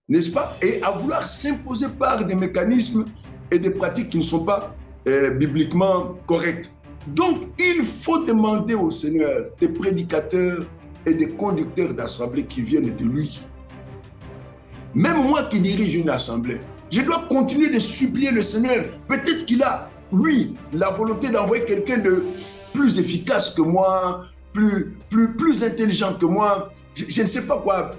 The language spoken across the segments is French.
n'est-ce pas? Et à vouloir s'imposer par des mécanismes et des pratiques qui ne sont pas bibliquement correctes. Donc, il faut demander au Seigneur des prédicateurs et des conducteurs d'assemblée qui viennent de lui. Même moi qui dirige une assemblée, je dois continuer de supplier le Seigneur. Peut-être qu'il a, lui, la volonté d'envoyer quelqu'un de plus efficace que moi, plus intelligent que moi, je ne sais pas quoi,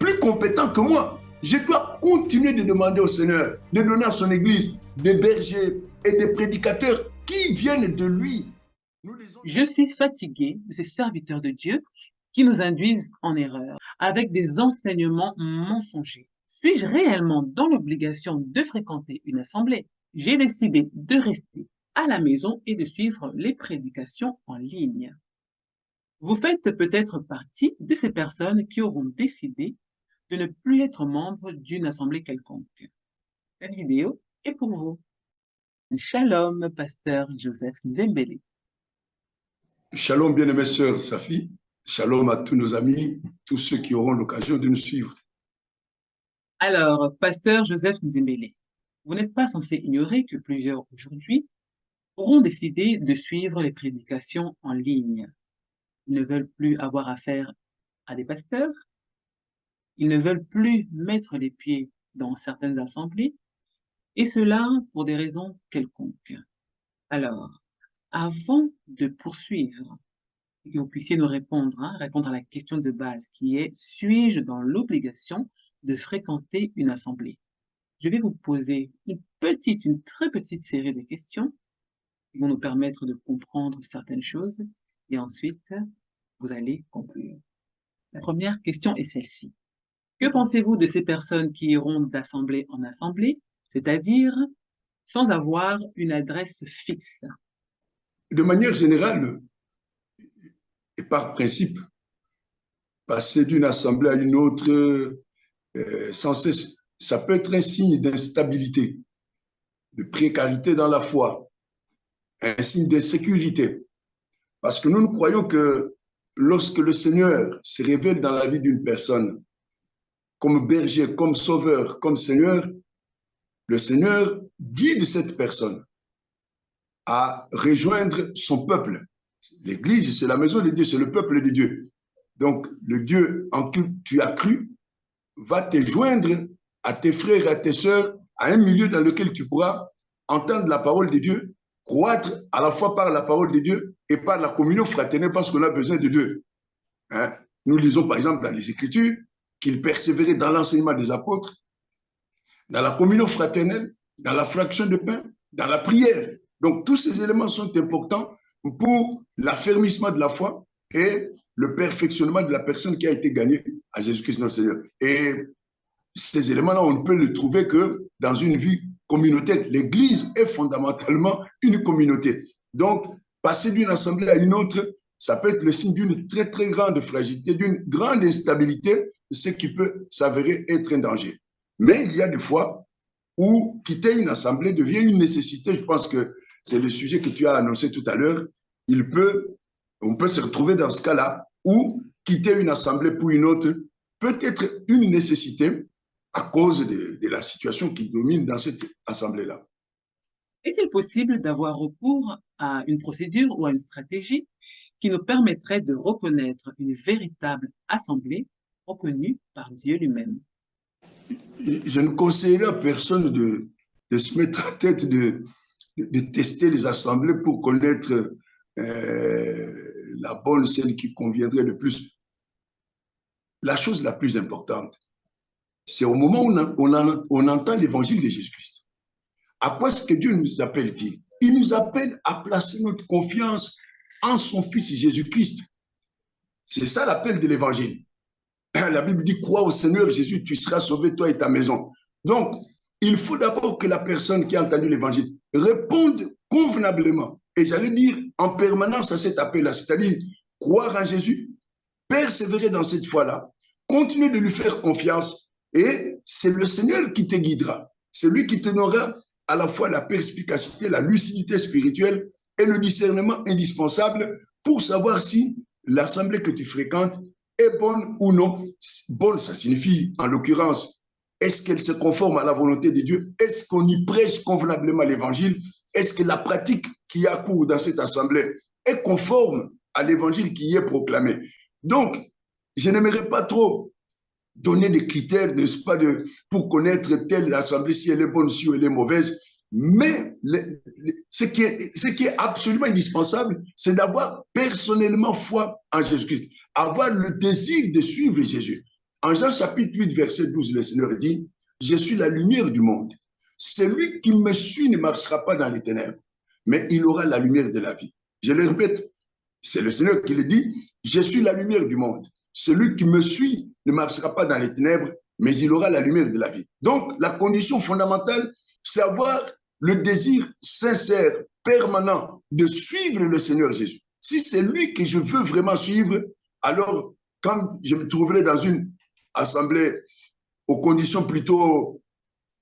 plus compétent que moi. Je dois continuer de demander au Seigneur de donner à son Église des bergers et des prédicateurs qui viennent de lui. Je suis fatigué de ces serviteurs de Dieu qui nous induisent en erreur avec des enseignements mensongers. Suis-je réellement dans l'obligation de fréquenter une assemblée? J'ai décidé de rester à la maison et de suivre les prédications en ligne. Vous faites peut-être partie de ces personnes qui auront décidé de ne plus être membre d'une assemblée quelconque. Cette vidéo est pour vous. Shalom, pasteur Joseph Nzembele. Shalom, bien-aimée sœur Safi. Shalom à tous nos amis, tous ceux qui auront l'occasion de nous suivre. Alors, pasteur Joseph Nzembele, vous n'êtes pas censé ignorer que plusieurs aujourd'hui auront décidé de suivre les prédications en ligne. Ils ne veulent plus avoir affaire à des pasteurs, ils ne veulent plus mettre les pieds dans certaines assemblées, et cela pour des raisons quelconques. Alors, avant de poursuivre, et que vous puissiez nous répondre, répondre à la question de base qui est: suis-je dans l'obligation de fréquenter une assemblée? Je vais vous poser une très petite série de questions qui vont nous permettre de comprendre certaines choses et ensuite, vous allez conclure. La première question est celle-ci. Que pensez-vous de ces personnes qui iront d'assemblée en assemblée, c'est-à-dire sans avoir une adresse fixe? De manière générale, et par principe, passer d'une assemblée à une autre sans cesse, ça peut être un signe d'instabilité, de précarité dans la foi, un signe d'insécurité. Parce que nous croyons que lorsque le Seigneur se révèle dans la vie d'une personne, comme berger, comme sauveur, comme Seigneur, le Seigneur guide cette personne à rejoindre son peuple. L'Église, c'est la maison de Dieu, c'est le peuple de Dieu. Donc, le Dieu en qui tu as cru va te joindre à tes frères et à tes sœurs, à un milieu dans lequel tu pourras entendre la parole de Dieu, croître à la fois par la parole de Dieu et par la communion fraternelle parce qu'on a besoin de Dieu. Hein? Nous lisons par exemple dans les Écritures qu'ils persévéraient dans l'enseignement des apôtres, dans la communion fraternelle, dans la fraction de pain, dans la prière. Donc tous ces éléments sont importants pour l'affermissement de la foi et le perfectionnement de la personne qui a été gagnée à Jésus-Christ notre Seigneur. Et ces éléments-là, on ne peut les trouver que dans une vie communautaire. L'Église est fondamentalement une communauté. Donc, passer d'une assemblée à une autre, ça peut être le signe d'une très, très grande fragilité, d'une grande instabilité, ce qui peut s'avérer être un danger. Mais il y a des fois où quitter une assemblée devient une nécessité. Je pense que c'est le sujet que tu as annoncé tout à l'heure. On peut se retrouver dans ce cas-là où quitter une assemblée pour une autre peut être une nécessité à cause de la situation qui domine dans cette assemblée-là. Est-il possible d'avoir recours à une procédure ou à une stratégie qui nous permettrait de reconnaître une véritable assemblée reconnue par Dieu lui-même? Je ne conseillerais à personne de se mettre en tête de tester les assemblées pour connaître la bonne, celle qui conviendrait le plus. La chose la plus importante, c'est au moment où on entend l'évangile de Jésus-Christ. À quoi est-ce que Dieu nous appelle-t-il? Il nous appelle à placer notre confiance en son Fils Jésus-Christ. C'est ça l'appel de l'évangile. La Bible dit: crois au Seigneur Jésus, tu seras sauvé, toi et ta maison. Donc, il faut d'abord que la personne qui a entendu l'évangile réponde convenablement, et j'allais dire en permanence à cet appel-là, c'est-à-dire croire en Jésus, persévérer dans cette foi-là, continuer de lui faire confiance, et c'est le Seigneur qui te guidera. C'est lui qui te donnera à la fois la perspicacité, la lucidité spirituelle et le discernement indispensable pour savoir si l'assemblée que tu fréquentes est bonne ou non. Bonne, ça signifie, en l'occurrence, Est-ce qu'elle se conforme à la volonté de Dieu? Est-ce qu'on y prêche convenablement l'évangile? Est-ce que la pratique qui a cours dans cette assemblée est conforme à l'évangile qui y est proclamé? Donc, je n'aimerais pas trop donner des critères, n'est-ce pas, pour connaître telle assemblée, si elle est bonne, si elle est mauvaise. Mais ce qui est absolument indispensable, c'est d'avoir personnellement foi en Jésus-Christ, avoir le désir de suivre Jésus. En Jean chapitre 8, verset 12, le Seigneur dit, je suis la lumière du monde. Celui qui me suit ne marchera pas dans les ténèbres, mais il aura la lumière de la vie. Je le répète, c'est le Seigneur qui le dit, je suis la lumière du monde. Celui qui me suit ne marchera pas dans les ténèbres, mais il aura la lumière de la vie. Donc, la condition fondamentale, c'est avoir le désir sincère, permanent, de suivre le Seigneur Jésus. Si c'est lui que je veux vraiment suivre, alors quand je me trouverai dans une assemblée aux conditions plutôt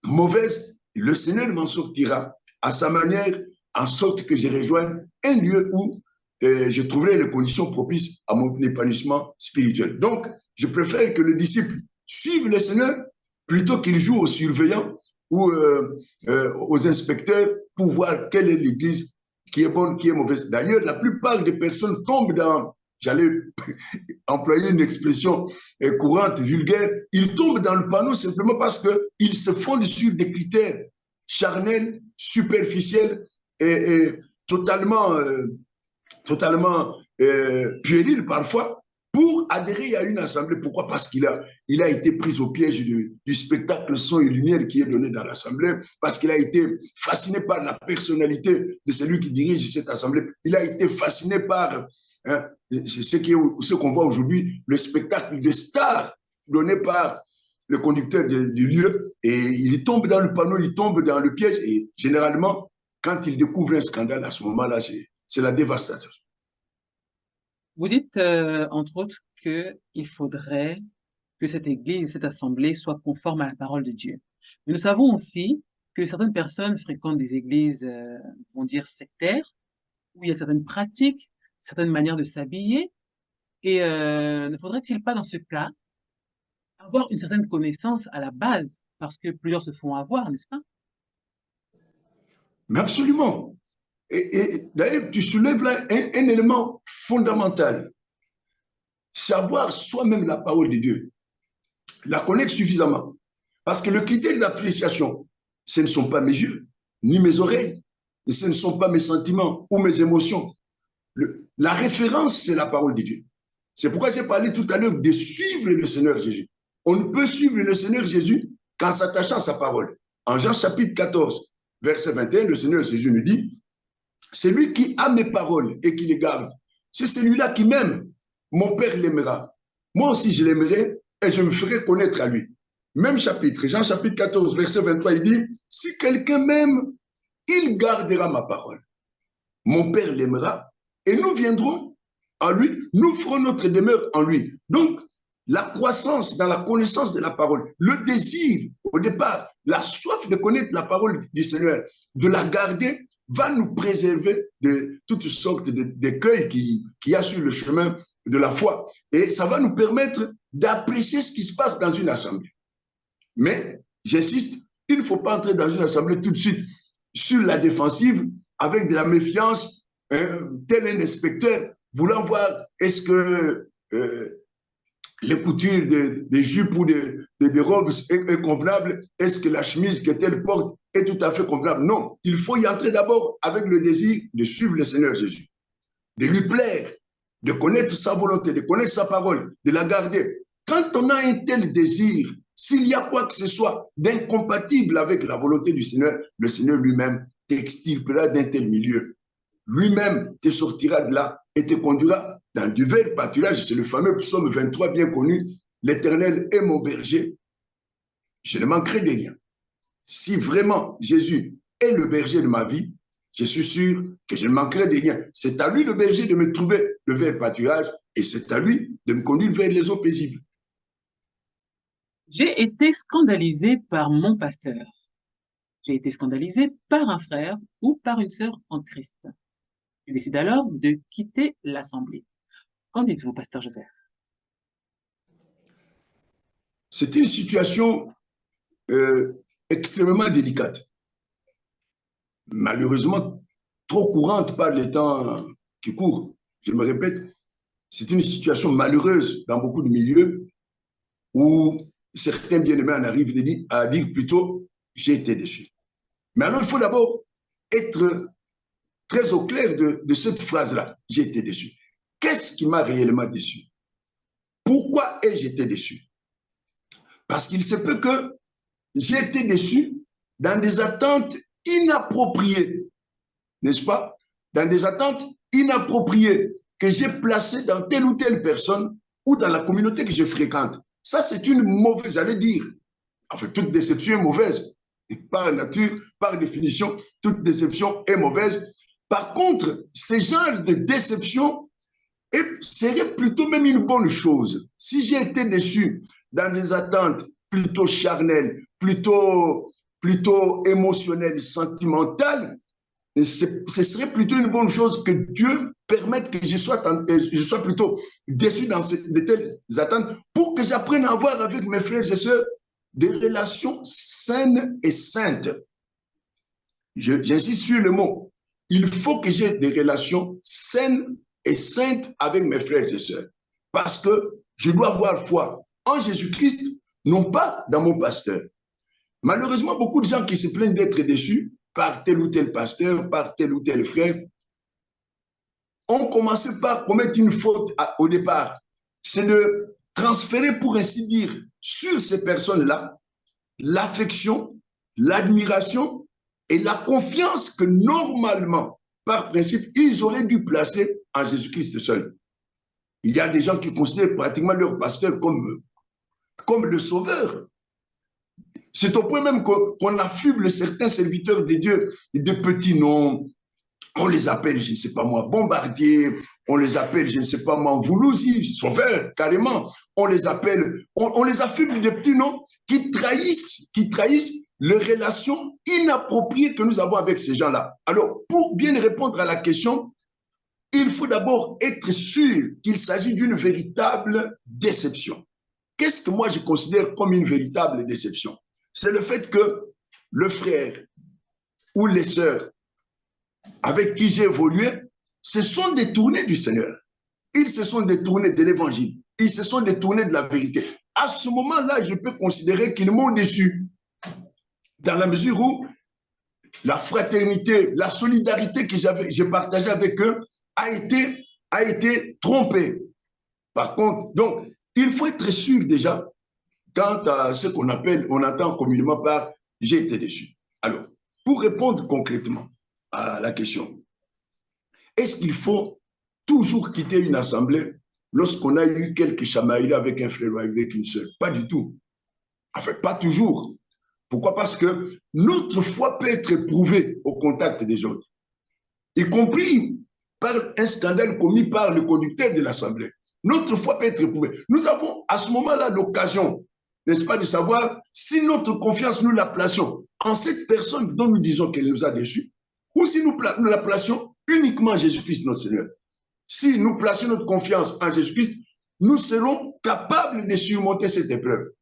mauvaises, le Seigneur m'en sortira à sa manière, en sorte que je rejoigne un lieu où je trouverai les conditions propices à mon épanouissement spirituel. Donc, je préfère que le disciple suive le Seigneur plutôt qu'il joue aux surveillants ou aux inspecteurs pour voir quelle est l'église qui est bonne, qui est mauvaise. D'ailleurs, la plupart des personnes tombent dans, j'allais employer une expression courante, vulgaire, ils tombent dans le panneau simplement parce qu'ils se fondent sur des critères charnels, superficiels et totalement puéril parfois, pour adhérer à une assemblée. Pourquoi? Parce qu'il a été pris au piège du spectacle son et lumière qui est donné dans l'assemblée, parce qu'il a été fasciné par la personnalité de celui qui dirige cette assemblée. Il a été fasciné par ce qu'on voit aujourd'hui, le spectacle de stars donné par le conducteur du lieu, et il tombe dans le panneau, il tombe dans le piège, et généralement, quand il découvre un scandale, à ce moment-là, c'est la dévastation. Vous dites, entre autres, qu'il faudrait que cette Église, cette assemblée soit conforme à la parole de Dieu. Mais nous savons aussi que certaines personnes fréquentent des églises, vont dire sectaires, où il y a certaines pratiques, certaines manières de s'habiller, et ne faudrait-il pas, dans ce cas, avoir une certaine connaissance à la base, parce que plusieurs se font avoir, n'est-ce pas? Mais absolument. Et d'ailleurs, tu soulèves là un élément fondamental. Savoir soi-même la parole de Dieu, la connaître suffisamment. Parce que le critère d'appréciation, ce ne sont pas mes yeux, ni mes oreilles, et ce ne sont pas mes sentiments ou mes émotions. La référence, c'est la parole de Dieu. C'est pourquoi j'ai parlé tout à l'heure de suivre le Seigneur Jésus. On ne peut suivre le Seigneur Jésus qu'en s'attachant à sa parole. En Jean chapitre 14, verset 21, le Seigneur Jésus nous dit, c'est lui qui a mes paroles et qui les garde. C'est celui-là qui m'aime. Mon Père l'aimera. Moi aussi, je l'aimerai et je me ferai connaître à lui. Même chapitre, Jean chapitre 14, verset 23, il dit, si quelqu'un m'aime, il gardera ma parole. Mon Père l'aimera et nous viendrons en lui, nous ferons notre demeure en lui. Donc, la croissance dans la connaissance de la parole, le désir au départ, la soif de connaître la parole du Seigneur, de la garder, va nous préserver de toutes sortes d'écueils qu'il y a sur le chemin de la foi. Et ça va nous permettre d'apprécier ce qui se passe dans une assemblée. Mais, j'insiste, il ne faut pas entrer dans une assemblée tout de suite sur la défensive avec de la méfiance, tel un inspecteur, voulant voir est-ce que les coutures des jupes ou des robes est convenable, est-ce que la chemise que telle porte est tout à fait convenable. Non, il faut y entrer d'abord avec le désir de suivre le Seigneur Jésus, de lui plaire, de connaître sa volonté, de connaître sa parole, de la garder. Quand on a un tel désir, s'il y a quoi que ce soit d'incompatible avec la volonté du Seigneur, le Seigneur lui-même t'extirpera d'un tel milieu. Lui-même te sortira de là et te conduira dans du vert pâturage. C'est le fameux psaume 23 bien connu. L'Éternel est mon berger, je ne manquerai de rien. Si vraiment Jésus est le berger de ma vie, je suis sûr que je ne manquerai de rien. C'est à lui, le berger, de me trouver le vert pâturage et c'est à lui de me conduire vers les eaux paisibles. J'ai été scandalisé par mon pasteur. J'ai été scandalisé par un frère ou par une sœur en Christ. Je décide alors de quitter l'assemblée. Qu'en dites-vous, pasteur Joseph? C'est une situation extrêmement délicate. Malheureusement, trop courante par les temps qui courent. Je me répète, c'est une situation malheureuse dans beaucoup de milieux où certains bien-aimés en arrivent à dire plutôt « j'ai été déçu ». Mais alors, il faut d'abord être très au clair de cette phrase-là, « j'ai été déçu ». Qu'est-ce qui m'a réellement déçu? Pourquoi ai-je été déçu? Parce qu'il se peut que j'ai été déçu dans des attentes inappropriées, n'est-ce pas? Dans des attentes inappropriées que j'ai placées dans telle ou telle personne ou dans la communauté que je fréquente. Ça, c'est une mauvaise, j'allais dire. Enfin, toute déception est mauvaise. Par nature, par définition, toute déception est mauvaise. Par contre, ces genres de déception serait plutôt même une bonne chose. Si j'ai été déçu dans des attentes plutôt charnelles, plutôt émotionnelles, sentimentales, ce serait plutôt une bonne chose que Dieu permette que je sois plutôt déçu dans de telles attentes pour que j'apprenne à avoir avec mes frères et sœurs des relations saines et saintes. J'insiste sur le mot. Il faut que j'ai des relations saines et saintes avec mes frères et sœurs. Parce que je dois avoir foi en Jésus-Christ, non pas dans mon pasteur. Malheureusement, beaucoup de gens qui se plaignent d'être déçus par tel ou tel pasteur, par tel ou tel frère, ont commencé par commettre une faute au départ. C'est de transférer, pour ainsi dire, sur ces personnes-là, l'affection, l'admiration et la confiance que normalement, par principe, ils auraient dû placer en Jésus-Christ seul. Il y a des gens qui considèrent pratiquement leur pasteur comme le sauveur. C'est au point même qu'on affuble certains serviteurs de Dieu de petits noms. On les appelle, je ne sais pas moi, bombardier, on les appelle, je ne sais pas moi, Voulouzi, sauveur, carrément. On les appelle, on les affuble de petits noms qui trahissent les relations inappropriées que nous avons avec ces gens-là. Alors, pour bien répondre à la question, il faut d'abord être sûr qu'il s'agit d'une véritable déception. Qu'est-ce que moi je considère comme une véritable déception? C'est le fait que le frère ou les sœurs avec qui j'ai évolué se sont détournés du Seigneur. Ils se sont détournés de l'évangile. Ils se sont détournés de la vérité. À ce moment-là, je peux considérer qu'ils m'ont déçu. Dans la mesure où la fraternité, la solidarité que j'ai partagée avec eux a été trompée. Par contre, donc, il faut être sûr déjà quant à ce qu'on appelle, on entend communément par « j'ai été déçu ». Alors, pour répondre concrètement à la question, est-ce qu'il faut toujours quitter une assemblée lorsqu'on a eu quelques chamailleries avec un frère ou avec une sœur? Pas du tout. Enfin, pas toujours. Pourquoi? Parce que notre foi peut être éprouvée au contact des autres, y compris par un scandale commis par le conducteur de l'assemblée. Notre foi peut être éprouvée. Nous avons à ce moment-là l'occasion, n'est-ce pas, de savoir si notre confiance, nous la plaçons en cette personne dont nous disons qu'elle nous a déçus, ou si nous la plaçons uniquement en Jésus-Christ, notre Seigneur. Si nous plaçons notre confiance en Jésus-Christ, nous serons capables de surmonter cette épreuve.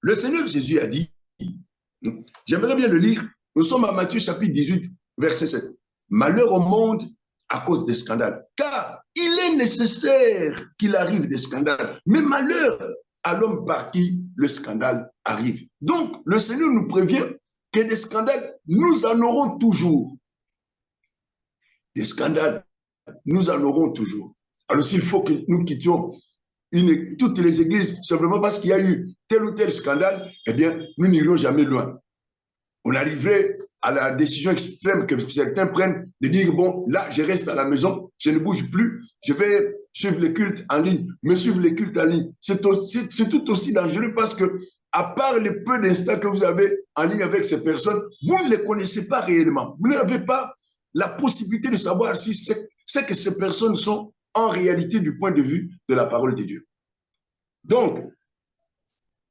Le Seigneur Jésus a dit, j'aimerais bien le lire, nous sommes à Matthieu chapitre 18, verset 7. Malheur au monde à cause des scandales, car il est nécessaire qu'il arrive des scandales, mais malheur à l'homme par qui le scandale arrive. Donc, le Seigneur nous prévient que des scandales, nous en aurons toujours. Des scandales, nous en aurons toujours. Alors, s'il faut que nous quittions toutes les églises simplement parce qu'il y a eu tel ou tel scandale, eh bien, nous n'irons jamais loin. On arriverait à la décision extrême que certains prennent de dire, bon, là, je reste à la maison, je ne bouge plus, je vais suivre les cultes en ligne. Mais suivre les cultes en ligne, c'est tout aussi dangereux parce que, à part les peu d'instants que vous avez en ligne avec ces personnes, vous ne les connaissez pas réellement. Vous n'avez pas la possibilité de savoir si c'est que ces personnes sont en réalité du point de vue de la parole de Dieu. Donc,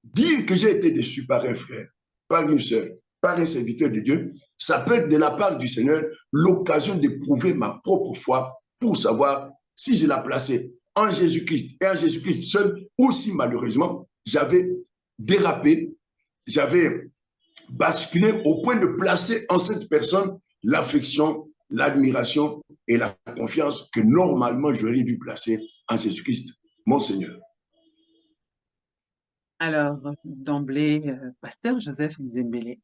dire que j'ai été déçu par un frère, par une sœur, par un serviteur de Dieu, ça peut être de la part du Seigneur l'occasion d'éprouver ma propre foi pour savoir si je la plaçais en Jésus-Christ et en Jésus-Christ seul ou si malheureusement j'avais dérapé j'avais basculé au point de placer en cette personne l'affection, l'admiration et la confiance que normalement j'aurais dû placer en Jésus-Christ, mon Seigneur. Alors, d'emblée, Pasteur Joseph Nzembele,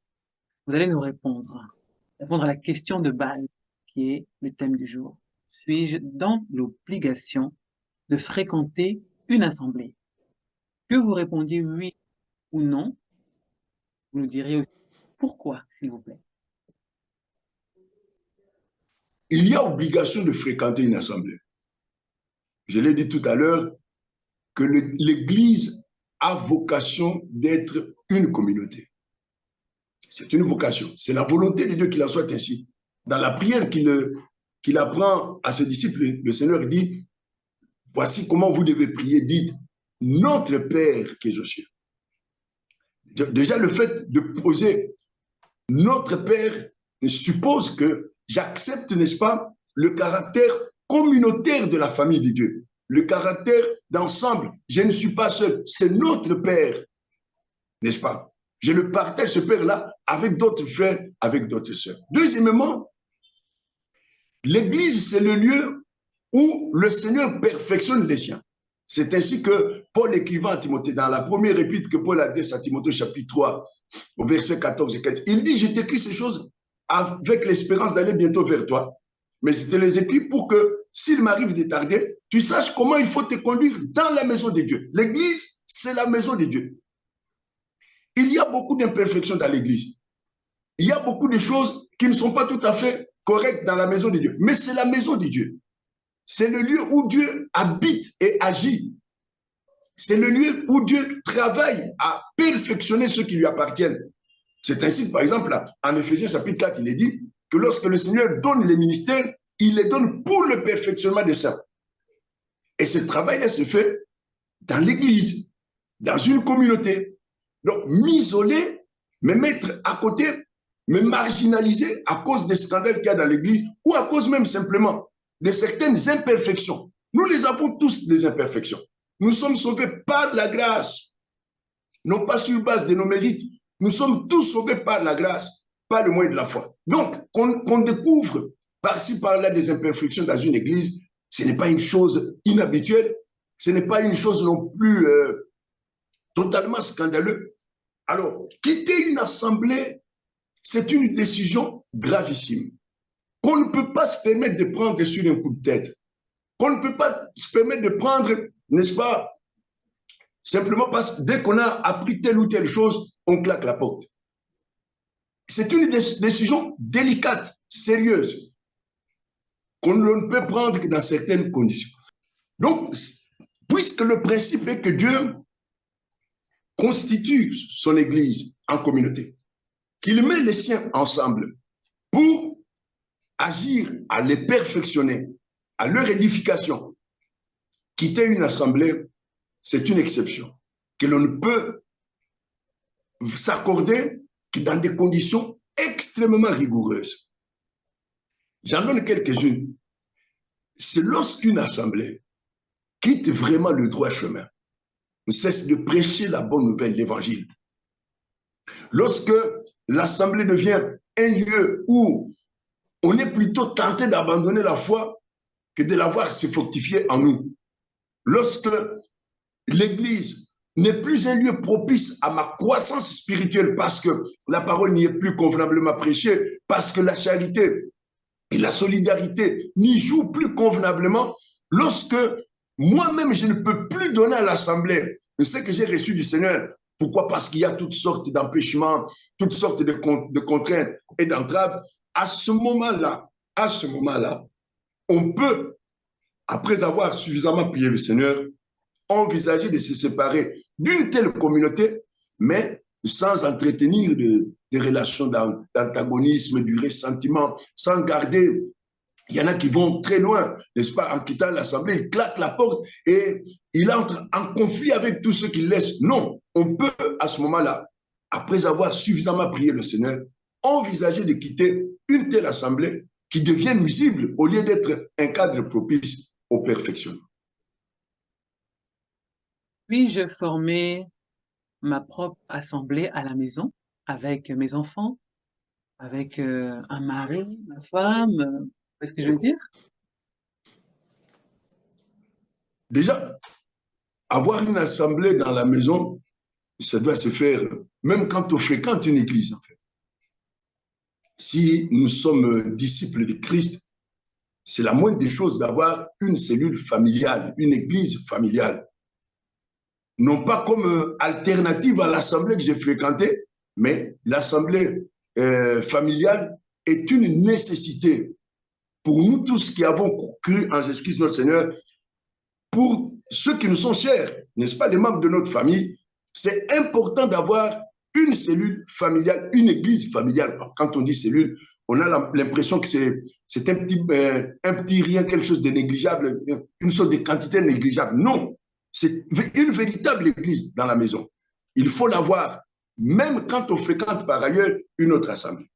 vous allez nous répondre à la question de base qui est le thème du jour. Suis-je dans l'obligation de fréquenter une assemblée? Que vous répondiez oui ou non, vous nous diriez aussi pourquoi, s'il vous plaît. Il y a obligation de fréquenter une assemblée. Je l'ai dit tout à l'heure que l'Église a vocation d'être une communauté. C'est une vocation. C'est la volonté de Dieu qu'il en soit ainsi. Dans la prière qu'il apprend à ses disciples, le Seigneur dit, voici comment vous devez prier. Dites, notre Père qui est aux cieux. Déjà, le fait de poser notre Père suppose que j'accepte, n'est-ce pas, le caractère communautaire de la famille de Dieu. Le caractère d'ensemble. Je ne suis pas seul. C'est notre Père, n'est-ce pas? Je le partage, ce Père-là, avec d'autres frères, avec d'autres sœurs. Deuxièmement, l'Église, c'est le lieu où le Seigneur perfectionne les siens. C'est ainsi que Paul écrivant à Timothée, dans la première épître que Paul adresse à Timothée, chapitre 3, au verset 14 et 15, il dit, je t'écris ces choses avec l'espérance d'aller bientôt vers toi. Mais je te les écris pour que, s'il m'arrive de tarder, tu saches comment il faut te conduire dans la maison de Dieu. L'Église, c'est la maison de Dieu. Il y a beaucoup d'imperfections dans l'Église. Il y a beaucoup de choses qui ne sont pas tout à fait correctes dans la maison de Dieu. Mais c'est la maison de Dieu. C'est le lieu où Dieu habite et agit. C'est le lieu où Dieu travaille à perfectionner ceux qui lui appartiennent. C'est ainsi que, par exemple, en Éphésiens chapitre 4, il est dit que lorsque le Seigneur donne les ministères, il les donne pour le perfectionnement des saints. Et ce travail-là se fait dans l'Église, dans une communauté. Donc, m'isoler, me mettre à côté, me marginaliser à cause des scandales qu'il y a dans l'Église ou à cause même simplement de certaines imperfections. Nous les avons tous, des imperfections. Nous sommes sauvés par la grâce, non pas sur base de nos mérites. Nous sommes tous sauvés par la grâce, par le moyen de la foi. Donc, qu'on découvre par-ci, par-là des imperfections dans une église, ce n'est pas une chose inhabituelle, ce n'est pas une chose non plus totalement scandaleuse. Alors, quitter une assemblée, c'est une décision gravissime, qu'on ne peut pas se permettre de prendre sur un coup de tête, qu'on ne peut pas se permettre de prendre, n'est-ce pas, simplement parce que dès qu'on a appris telle ou telle chose, on claque la porte. C'est une décision délicate, sérieuse, qu'on ne peut prendre que dans certaines conditions. Donc, puisque le principe est que Dieu constitue son Église en communauté, qu'il met les siens ensemble pour agir à les perfectionner, à leur édification, quitter une assemblée, c'est une exception que l'on ne peut s'accorder que dans des conditions extrêmement rigoureuses. J'en donne quelques-unes. C'est lorsqu'une assemblée quitte vraiment le droit chemin, ne cesse de prêcher la bonne nouvelle, l'évangile. Lorsque l'assemblée devient un lieu où on est plutôt tenté d'abandonner la foi que de la voir se fructifier en nous. Lorsque l'Église n'est plus un lieu propice à ma croissance spirituelle parce que la parole n'y est plus convenablement prêchée, parce que la charité et la solidarité n'y jouent plus convenablement, lorsque moi-même je ne peux plus donner à l'assemblée ce que j'ai reçu du Seigneur. Pourquoi? Parce qu'il y a toutes sortes d'empêchements, toutes sortes de contraintes et d'entraves. À ce moment-là, on peut, après avoir suffisamment prié le Seigneur, envisager de se séparer d'une telle communauté, mais sans entretenir des relations d'antagonisme, du ressentiment, sans garder. Il y en a qui vont très loin, n'est-ce pas, en quittant l'assemblée, ils claquent la porte et il entre en conflit avec tous ceux qui laissent. Non, on peut à ce moment-là, après avoir suffisamment prié le Seigneur, envisager de quitter une telle assemblée qui devient nuisible au lieu d'être un cadre propice au perfectionnement. Puis-je former ma propre assemblée à la maison, avec mes enfants, avec un mari, ma femme, est-ce que je veux dire? Déjà, avoir une assemblée dans la maison, ça doit se faire même quand on fréquente une église, en fait. Si nous sommes disciples de Christ, c'est la moindre des choses d'avoir une cellule familiale, une église familiale. Non pas comme alternative à l'assemblée que j'ai fréquentée, mais l'assemblée familiale est une nécessité pour nous tous qui avons cru en Jésus-Christ notre Seigneur, pour ceux qui nous sont chers, n'est-ce pas, les membres de notre famille. C'est important d'avoir une cellule familiale, une église familiale. Quand on dit cellule, on a l'impression que c'est un petit rien, quelque chose de négligeable, une sorte de quantité négligeable. Non, c'est une véritable église dans la maison. Il faut l'avoir, même quand on fréquente par ailleurs une autre assemblée.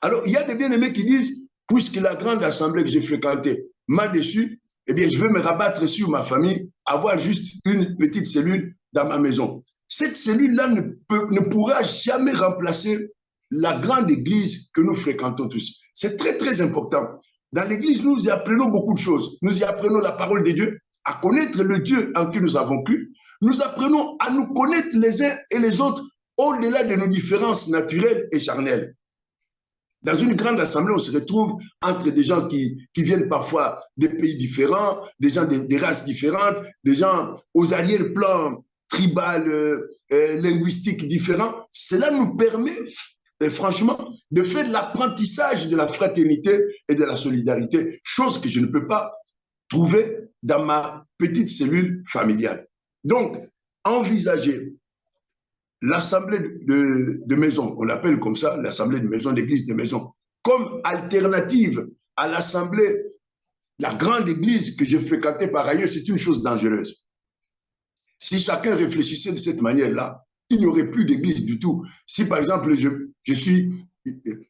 Alors, il y a des bien-aimés qui disent, puisque la grande assemblée que j'ai fréquentée m'a déçu, eh bien, je vais me rabattre sur ma famille, avoir juste une petite cellule dans ma maison. Cette cellule-là ne pourra jamais remplacer la grande église que nous fréquentons tous. C'est très, très important. Dans l'église, nous y apprenons beaucoup de choses. Nous y apprenons la parole de Dieu, à connaître le Dieu en qui nous avons cru. Nous apprenons à nous connaître les uns et les autres au-delà de nos différences naturelles et charnelles. Dans une grande assemblée, on se retrouve entre des gens qui viennent parfois des pays différents, des gens des races différentes, des gens aux arrière-plans tribal, linguistiques différents. Cela nous permet, franchement, de faire l'apprentissage de la fraternité et de la solidarité, chose que je ne peux pas trouver dans ma petite cellule familiale. Donc, envisager l'assemblée de maison, on l'appelle comme ça, l'assemblée de maison, l'église de maison, comme alternative à l'assemblée, la grande église que je fréquentais par ailleurs, c'est une chose dangereuse. Si chacun réfléchissait de cette manière-là, il n'y aurait plus d'église du tout. Si par exemple, je suis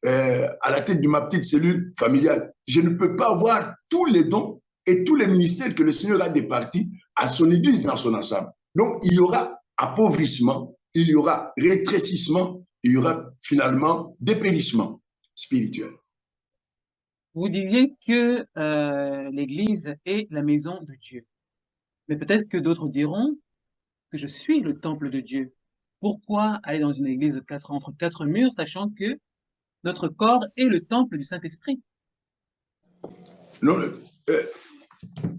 à la tête de ma petite cellule familiale, je ne peux pas avoir tous les dons et tous les ministères que le Seigneur a départis à son église dans son ensemble. Donc, il y aura appauvrissement, il y aura rétrécissement, il y aura finalement dépérissement spirituel. Vous disiez que l'Église est la maison de Dieu. Mais peut-être que d'autres diront que je suis le temple de Dieu. Pourquoi aller dans une église entre quatre murs, sachant que notre corps est le temple du Saint-Esprit? Non,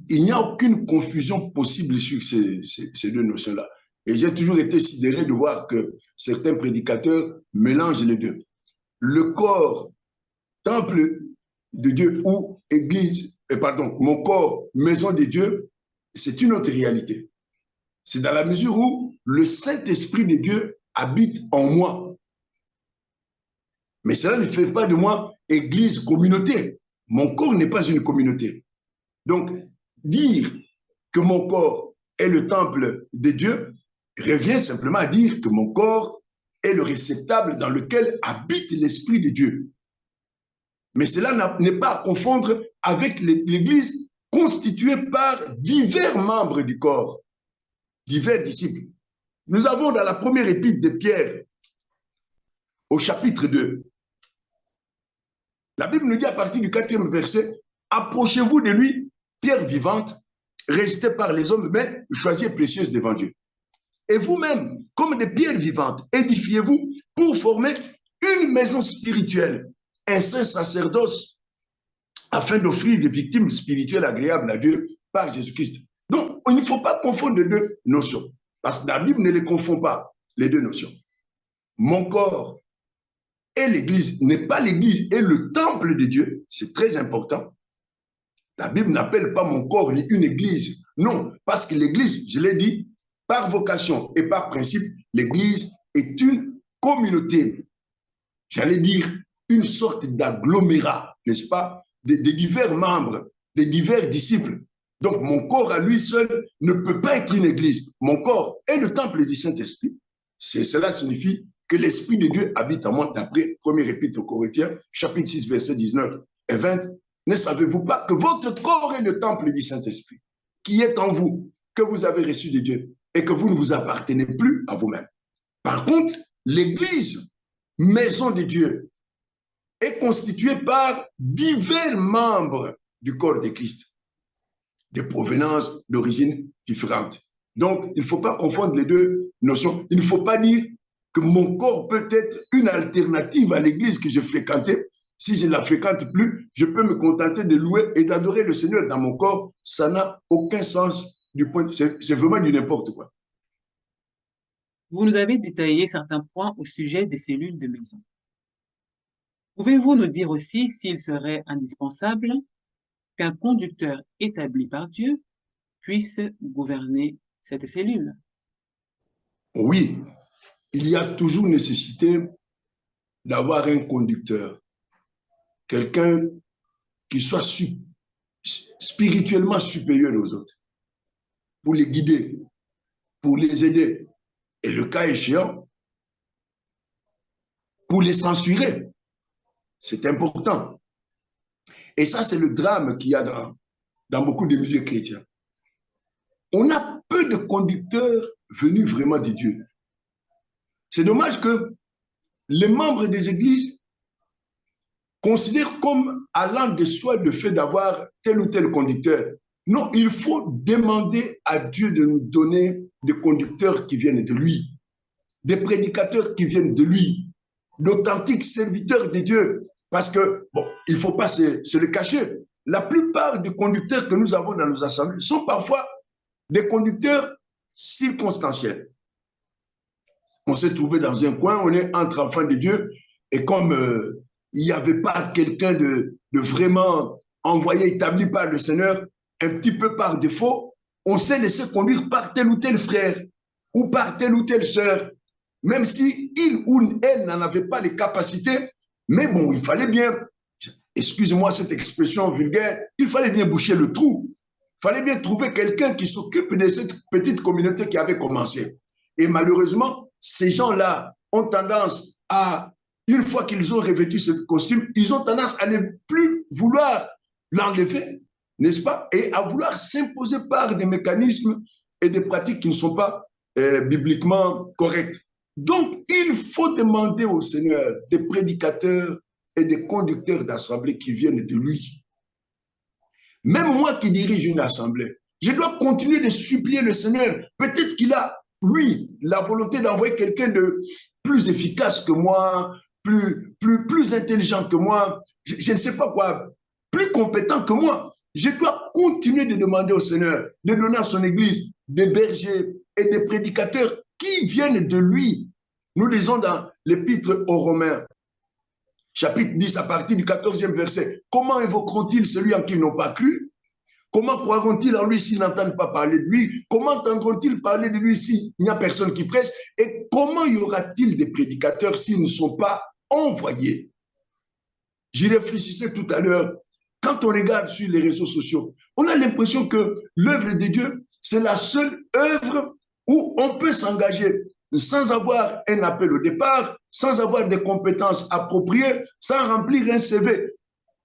il n'y a aucune confusion possible sur ces deux notions-là. Et j'ai toujours été sidéré de voir que certains prédicateurs mélangent les deux. Le corps, temple de Dieu ou église, pardon, mon corps, maison de Dieu, c'est une autre réalité. C'est dans la mesure où le Saint-Esprit de Dieu habite en moi. Mais cela ne fait pas de moi église, communauté. Mon corps n'est pas une communauté. Donc, dire que mon corps est le temple de Dieu revient simplement à dire que mon corps est le réceptacle dans lequel habite l'Esprit de Dieu. Mais cela n'est pas à confondre avec l'Église constituée par divers membres du corps, divers disciples. Nous avons dans la première épître de Pierre, au chapitre 2, la Bible nous dit à partir du 4e verset, « Approchez-vous de lui, pierre vivante, rejetée par les hommes, mais choisie et précieuse devant Dieu. Et vous-même, comme des pierres vivantes, édifiez-vous pour former une maison spirituelle, un saint sacerdoce, afin d'offrir des victimes spirituelles agréables à Dieu par Jésus-Christ. » Donc, il ne faut pas confondre les deux notions, parce que la Bible ne les confond pas, les deux notions. Mon corps et l'Église n'est pas l'Église et le temple de Dieu, c'est très important. La Bible n'appelle pas mon corps ni une Église, non, parce que l'Église, je l'ai dit, par vocation et par principe, l'Église est une communauté, j'allais dire une sorte d'agglomérat, n'est-ce pas, de divers membres, de divers disciples. Donc mon corps à lui seul ne peut pas être une église. Mon corps est le temple du Saint-Esprit. Cela signifie que l'Esprit de Dieu habite en moi, d'après 1er Épître aux Corinthiens, chapitre 6, versets 19 et 20. Ne savez-vous pas que votre corps est le temple du Saint-Esprit, qui est en vous, que vous avez reçu de Dieu, et que vous ne vous appartenez plus à vous-même. Par contre, l'Église, maison de Dieu, est constituée par divers membres du corps de Christ, de provenance, d'origine différente. Donc, il ne faut pas confondre les deux notions. Il ne faut pas dire que mon corps peut être une alternative à l'église que je fréquentais. Si je ne la fréquente plus, je peux me contenter de louer et d'adorer le Seigneur dans mon corps. Ça n'a aucun sens du point. C'est vraiment du n'importe quoi. Vous nous avez détaillé certains points au sujet des cellules de maison. Pouvez-vous nous dire aussi s'il serait indispensable qu'un conducteur établi par Dieu puisse gouverner cette cellule? Oui, il y a toujours nécessité d'avoir un conducteur, quelqu'un qui soit spirituellement supérieur aux autres, pour les guider, pour les aider, et le cas échéant, pour les censurer. C'est important. Et ça, c'est le drame qu'il y a dans beaucoup de milieux chrétiens. On a peu de conducteurs venus vraiment de Dieu. C'est dommage que les membres des églises considèrent comme allant de soi le fait d'avoir tel ou tel conducteur. Non, il faut demander à Dieu de nous donner des conducteurs qui viennent de lui, des prédicateurs qui viennent de lui, d'authentiques serviteurs de Dieu. Parce que, bon, il ne faut pas se le cacher. La plupart des conducteurs que nous avons dans nos assemblées sont parfois des conducteurs circonstanciels. On s'est trouvé dans un coin, on est entre enfants de Dieu, et comme il n'y avait pas quelqu'un de vraiment envoyé, établi par le Seigneur, un petit peu par défaut, on s'est laissé conduire par tel ou tel frère ou par telle ou telle sœur, même si il ou elle n'en avait pas les capacités, mais bon, il fallait bien, excusez-moi cette expression vulgaire, il fallait bien boucher le trou. Il fallait bien trouver quelqu'un qui s'occupe de cette petite communauté qui avait commencé. Et malheureusement, ces gens-là ont tendance à, une fois qu'ils ont revêtu ce costume, ils ont tendance à ne plus vouloir l'enlever, n'est-ce pas? Et à vouloir s'imposer par des mécanismes et des pratiques qui ne sont pas bibliquement correctes. Donc, il faut demander au Seigneur des prédicateurs et des conducteurs d'assemblée qui viennent de lui. Même moi qui dirige une assemblée, je dois continuer de supplier le Seigneur. Peut-être qu'il a, lui, la volonté d'envoyer quelqu'un de plus efficace que moi, plus intelligent que moi, je ne sais pas quoi, plus compétent que moi. Je dois continuer de demander au Seigneur de donner à son Église des bergers et des prédicateurs qui viennent de lui. Nous lisons dans l'Épître aux Romains, chapitre 10, à partir du 14e verset. Comment évoqueront-ils celui en qui ils n'ont pas cru? Comment croiront-ils en lui s'ils n'entendent pas parler de lui? Comment entendront-ils parler de lui s'il n'y a personne qui prêche? Et comment y aura-t-il des prédicateurs s'ils ne sont pas envoyés? J'y réfléchissais tout à l'heure. Quand on regarde sur les réseaux sociaux, on a l'impression que l'œuvre de Dieu, c'est la seule œuvre où on peut s'engager sans avoir un appel au départ, sans avoir des compétences appropriées, sans remplir un CV.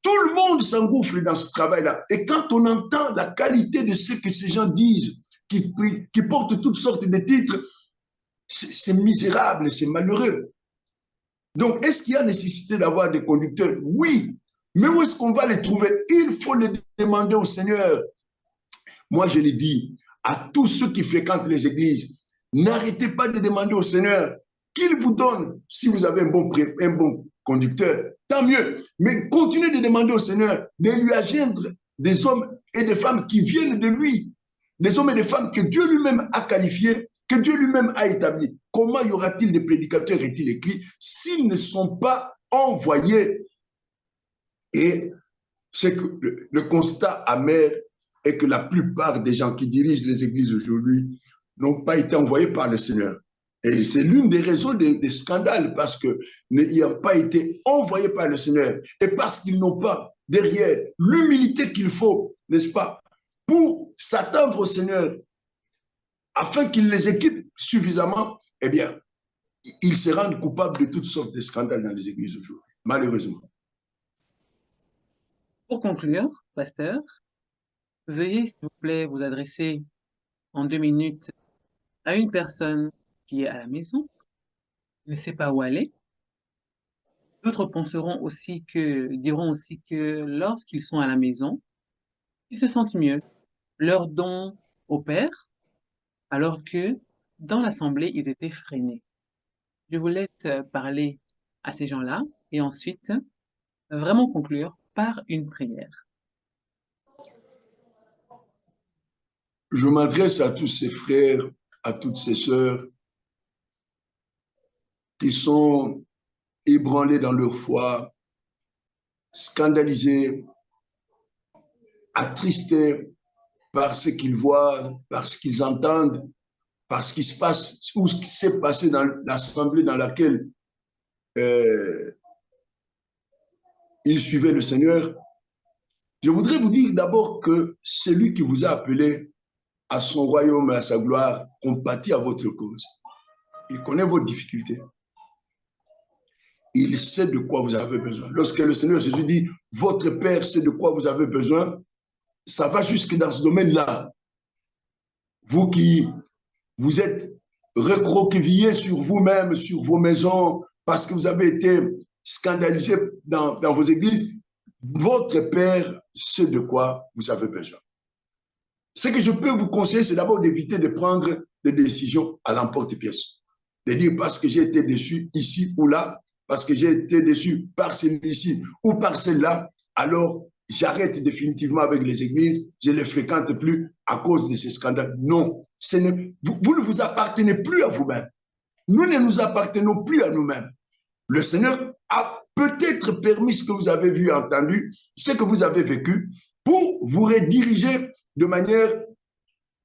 Tout le monde s'engouffre dans ce travail-là. Et quand on entend la qualité de ce que ces gens disent, qui portent toutes sortes de titres, c'est misérable, c'est malheureux. Donc, est-ce qu'il y a nécessité d'avoir des conducteurs? Oui. Mais où est-ce qu'on va les trouver? Il faut les demander au Seigneur. Moi, je l'ai dit à tous ceux qui fréquentent les églises, n'arrêtez pas de demander au Seigneur qu'il vous donne, si vous avez un bon conducteur, tant mieux. Mais continuez de demander au Seigneur de lui agendre des hommes et des femmes qui viennent de lui, des hommes et des femmes que Dieu lui-même a qualifiés, que Dieu lui-même a établis. Comment y aura-t-il des prédicateurs, est-il écrit, s'ils ne sont pas envoyés? Et c'est que le constat amer est que la plupart des gens qui dirigent les églises aujourd'hui n'ont pas été envoyés par le Seigneur. Et c'est l'une des raisons des scandales, parce qu'ils n'ont pas été envoyés par le Seigneur et parce qu'ils n'ont pas derrière l'humilité qu'il faut, n'est-ce pas, pour s'attendre au Seigneur afin qu'il les équipe suffisamment. Eh bien, ils se rendent coupables de toutes sortes de scandales dans les églises aujourd'hui, malheureusement. Pour conclure, pasteur, veuillez, s'il vous plaît, vous adresser en 2 minutes à une personne qui est à la maison, ne sait pas où aller. D'autres diront aussi que lorsqu'ils sont à la maison, ils se sentent mieux. Leur don opère, alors que dans l'assemblée, ils étaient freinés. Je vous laisse parler à ces gens-là et ensuite vraiment conclure par une prière. Je m'adresse à tous ces frères, à toutes ces sœurs qui sont ébranlés dans leur foi, scandalisés, attristés par ce qu'ils voient, par ce qu'ils entendent, par ce qui se passe ou ce qui s'est passé dans l'assemblée dans laquelle euh, ils suivaient le Seigneur. Je voudrais vous dire d'abord que celui qui vous a appelé à son royaume et à sa gloire compatit à votre cause. Il connaît vos difficultés. Il sait de quoi vous avez besoin. Lorsque le Seigneur Jésus dit « Votre Père sait de quoi vous avez besoin », ça va jusque dans ce domaine-là. Vous qui vous êtes recroquevillés sur vous-même, sur vos maisons, parce que vous avez été scandalisés dans vos églises, votre Père sait de quoi vous avez besoin. Ce que je peux vous conseiller, c'est d'abord d'éviter de prendre des décisions à l'emporte-pièce. De dire parce que j'ai été déçu ici ou là, parce que j'ai été déçu par celui-ci ou par celle-là, alors j'arrête définitivement avec les églises, je ne les fréquente plus à cause de ces scandales. Non, vous ne vous appartenez plus à vous-même. Nous ne nous appartenons plus à nous-mêmes. Le Seigneur a peut-être permis ce que vous avez vu et entendu, ce que vous avez vécu, pour vous rediriger de manière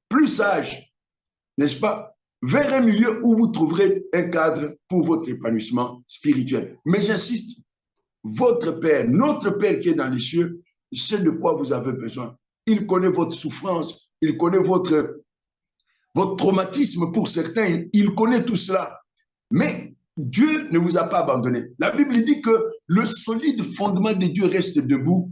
plus sage, n'est-ce pas, vers un milieu où vous trouverez un cadre pour votre épanouissement spirituel. Mais j'insiste, votre Père, notre Père qui est dans les cieux, sait de quoi vous avez besoin. Il connaît votre souffrance, il connaît votre traumatisme pour certains, il connaît tout cela. Mais Dieu ne vous a pas abandonné. La Bible dit que le solide fondement de Dieu reste debout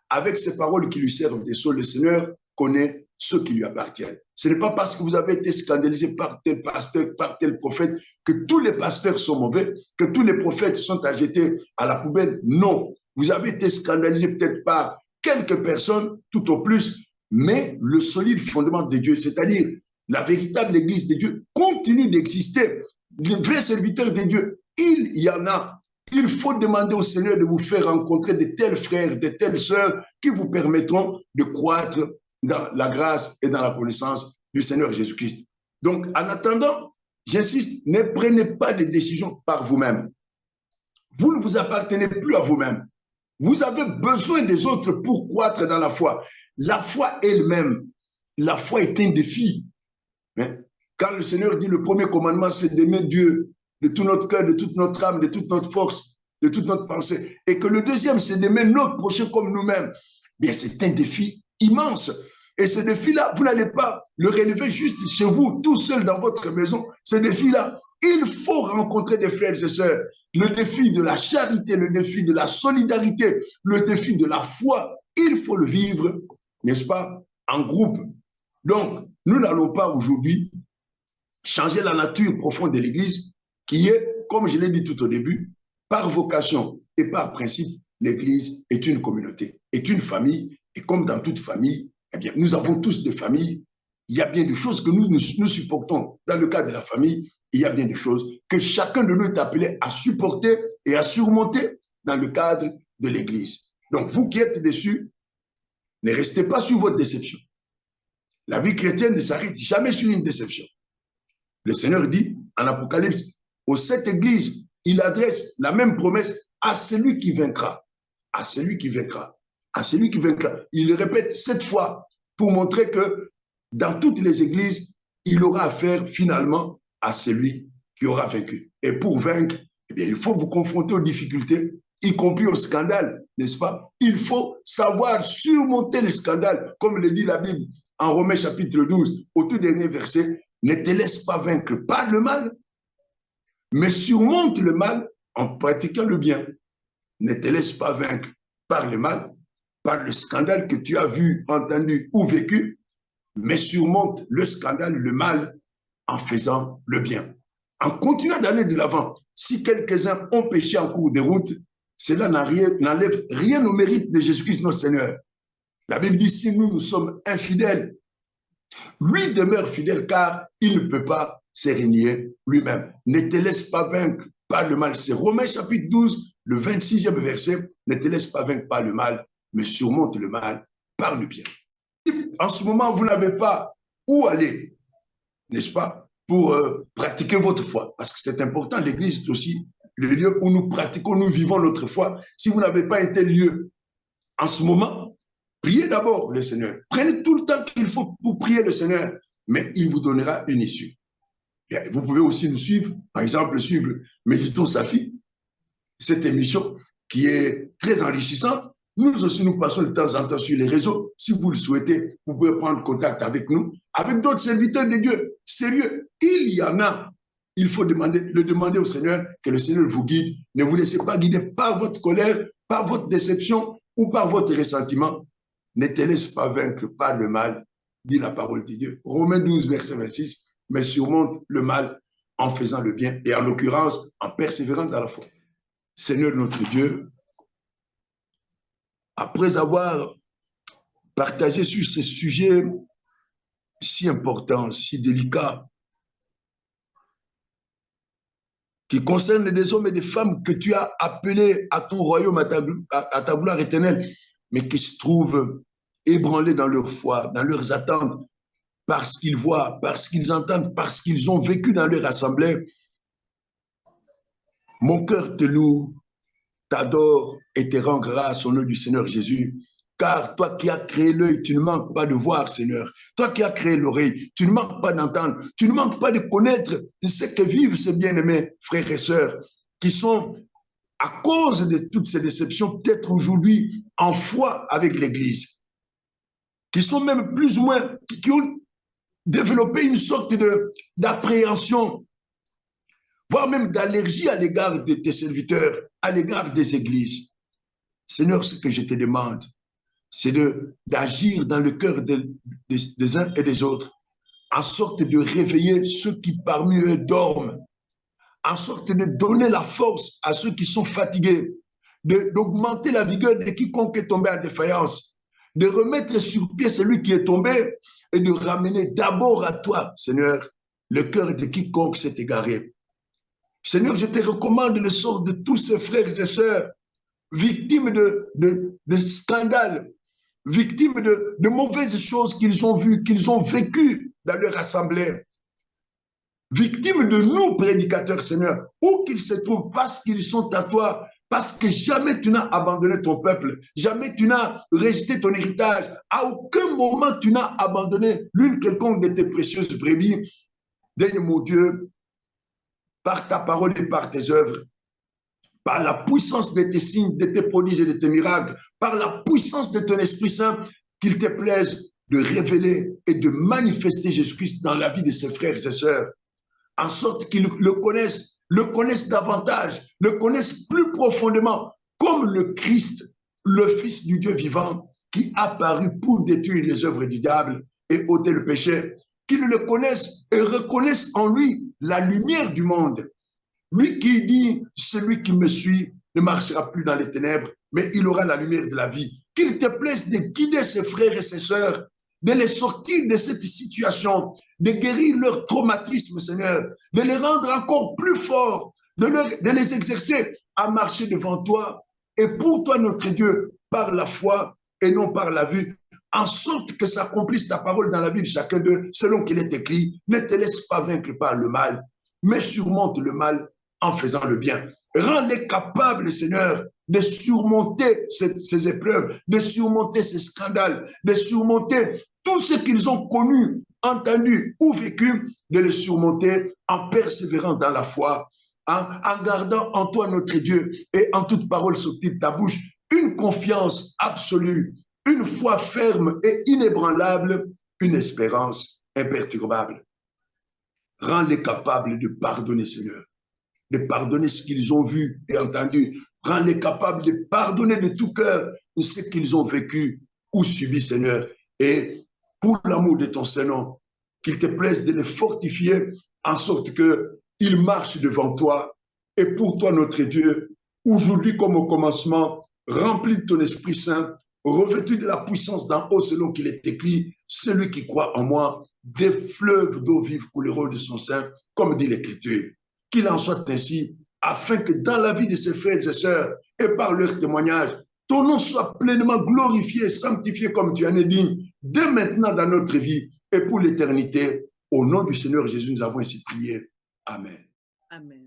avec ces paroles qui lui servent des sols. Le Seigneur connaît ceux qui lui appartiennent. Ce n'est pas parce que vous avez été scandalisé par tel pasteur, par tel prophète, que tous les pasteurs sont mauvais, que tous les prophètes sont à jeter à la poubelle. Non, vous avez été scandalisé peut-être par quelques personnes, tout au plus, mais le solide fondement de Dieu, c'est-à-dire la véritable Église de Dieu, continue d'exister. Les vrais serviteurs de Dieu, il y en a. Il faut demander au Seigneur de vous faire rencontrer de tels frères, de telles sœurs qui vous permettront de croître dans la grâce et dans la connaissance du Seigneur Jésus-Christ. Donc, en attendant, j'insiste, ne prenez pas de décisions par vous-même. Vous ne vous appartenez plus à vous-même. Vous avez besoin des autres pour croître dans la foi. La foi elle-même, la foi est un défi. Quand le Seigneur dit le premier commandement, c'est d'aimer Dieu de tout notre cœur, de toute notre âme, de toute notre force, de toute notre pensée, et que le deuxième, c'est d'aimer notre prochain comme nous-mêmes, bien c'est un défi immense. Et ce défi-là, vous n'allez pas le relever juste chez vous, tout seul dans votre maison. Ce défi-là, il faut rencontrer des frères et sœurs. Le défi de la charité, le défi de la solidarité, le défi de la foi, il faut le vivre, n'est-ce pas, en groupe. Donc, nous n'allons pas aujourd'hui changer la nature profonde de l'Église, qui est, comme je l'ai dit tout au début, par vocation et par principe, l'Église est une communauté, est une famille, et comme dans toute famille, eh bien, nous avons tous des familles. Il y a bien des choses que nous supportons dans le cadre de la famille, il y a bien des choses que chacun de nous est appelé à supporter et à surmonter dans le cadre de l'Église. Donc, vous qui êtes déçus, ne restez pas sur votre déception. La vie chrétienne ne s'arrête jamais sur une déception. Le Seigneur dit en Apocalypse, aux 7 églises, il adresse la même promesse à celui qui vaincra. À celui qui vaincra. À celui qui vaincra. Il le répète 7 fois pour montrer que dans toutes les églises, il aura affaire finalement à celui qui aura vaincu. Et pour vaincre, eh bien, il faut vous confronter aux difficultés, y compris au scandale, n'est-ce pas? Il faut savoir surmonter les scandales, comme le dit la Bible en Romains chapitre 12, au tout dernier verset. Ne te laisse pas vaincre par le mal, mais surmonte le mal en pratiquant le bien. Ne te laisse pas vaincre par le mal, par le scandale que tu as vu, entendu ou vécu, mais surmonte le scandale, le mal, en faisant le bien. En continuant d'aller de l'avant, si quelques-uns ont péché en cours de route, cela n'enlève rien au mérite de Jésus-Christ notre Seigneur. La Bible dit, si nous sommes infidèles, lui demeure fidèle car il ne peut pas se régner lui-même. Ne te laisse pas vaincre par le mal. C'est Romains chapitre 12, le 26e verset. Ne te laisse pas vaincre par le mal, mais surmonte le mal par le bien. En ce moment, vous n'avez pas où aller, n'est-ce pas, pour pratiquer votre foi. Parce que c'est important, l'Église est aussi le lieu où nous pratiquons, nous vivons notre foi. Si vous n'avez pas un tel lieu en ce moment, priez d'abord le Seigneur. Prenez tout le temps qu'il faut pour prier le Seigneur, mais il vous donnera une issue. Et vous pouvez aussi nous suivre, par exemple, suivre Méditons sa fille, cette émission qui est très enrichissante. Nous aussi, nous passons de temps en temps sur les réseaux. Si vous le souhaitez, vous pouvez prendre contact avec nous, avec d'autres serviteurs de Dieu. Sérieux, il y en a. Il faut le demander au Seigneur, que le Seigneur vous guide. Ne vous laissez pas guider par votre colère, par votre déception ou par votre ressentiment. Ne te laisse pas vaincre par le mal, dit la parole de Dieu. Romains 12, verset 26, mais surmonte le mal en faisant le bien et en l'occurrence en persévérant dans la foi. Seigneur notre Dieu, après avoir partagé sur ces sujets si importants, si délicats, qui concernent des hommes et des femmes que tu as appelés à ton royaume, à ta gloire éternelle, mais qui se trouvent ébranlés dans leur foi, dans leurs attentes, parce qu'ils voient, parce qu'ils entendent, parce qu'ils ont vécu dans leur assemblée. Mon cœur te loue, t'adore et te rend grâce au nom du Seigneur Jésus. Car toi qui as créé l'œil, tu ne manques pas de voir, Seigneur. Toi qui as créé l'oreille, tu ne manques pas d'entendre. Tu ne manques pas de connaître ce que vivent ces bien-aimés frères et sœurs qui sont, à cause de toutes ces déceptions, peut-être aujourd'hui en foi avec l'Église, qui sont même plus ou moins, qui ont développé une sorte d'appréhension, voire même d'allergie à l'égard de tes serviteurs, à l'égard des églises. Seigneur, ce que je te demande, c'est d'agir dans le cœur des uns et des autres, en sorte de réveiller ceux qui parmi eux dorment, en sorte de donner la force à ceux qui sont fatigués, d'augmenter la vigueur de quiconque est tombé en défaillance, de remettre sur pied celui qui est tombé et de ramener d'abord à toi, Seigneur, le cœur de quiconque s'est égaré. Seigneur, je te recommande le sort de tous ces frères et sœurs victimes de scandales, victimes de mauvaises choses qu'ils ont vues, qu'ils ont vécues dans leur assemblée, victimes de nous, prédicateurs, Seigneur, où qu'ils se trouvent, parce qu'ils sont à toi, parce que jamais tu n'as abandonné ton peuple, jamais tu n'as rejeté ton héritage, à aucun moment tu n'as abandonné l'une quelconque de tes précieuses brebis. Daigne, mon Dieu, par ta parole et par tes œuvres, par la puissance de tes signes, de tes prodiges et de tes miracles, par la puissance de ton Esprit Saint, qu'il te plaise de révéler et de manifester Jésus-Christ dans la vie de ses frères et sœurs, en sorte qu'ils le connaissent davantage, le connaissent plus profondément, comme le Christ, le Fils du Dieu vivant, qui a apparu pour détruire les œuvres du diable et ôter le péché, qu'ils le connaissent et reconnaissent en lui la lumière du monde. Lui qui dit, celui qui me suit ne marchera plus dans les ténèbres, mais il aura la lumière de la vie. Qu'il te plaise de guider ses frères et ses sœurs, de les sortir de cette situation, de guérir leur traumatisme, Seigneur, de les rendre encore plus forts, de les exercer à marcher devant toi et pour toi, notre Dieu, par la foi et non par la vue, en sorte que s'accomplisse ta parole dans la vie de chacun d'eux, selon qu'il est écrit, ne te laisse pas vaincre par le mal, mais surmonte le mal en faisant le bien. Rends-les capables, Seigneur, de surmonter ces épreuves, de surmonter ces scandales, de surmonter tout ce qu'ils ont connu, entendu ou vécu, de le surmonter en persévérant dans la foi, en gardant en toi, notre Dieu, et en toute parole sortie de ta bouche, une confiance absolue, une foi ferme et inébranlable, une espérance imperturbable. Rends-les capables de pardonner, Seigneur, de pardonner ce qu'ils ont vu et entendu. Rends-les capables de pardonner de tout cœur ce qu'ils ont vécu ou subi, Seigneur. Et pour l'amour de ton Saint-Nom, qu'il te plaise de les fortifier en sorte qu'ils marchent devant toi. Et pour toi, notre Dieu, aujourd'hui comme au commencement, rempli de ton Esprit Saint, revêtu de la puissance d'en haut selon qu'il est écrit, celui qui croit en moi, des fleuves d'eau vive couleront de son sein, comme dit l'Écriture. Qu'il en soit ainsi, afin que dans la vie de ses frères et sœurs, et par leur témoignage, ton nom soit pleinement glorifié et sanctifié comme tu en es digne, dès maintenant dans notre vie et pour l'éternité. Au nom du Seigneur Jésus, nous avons ainsi prié. Amen. Amen.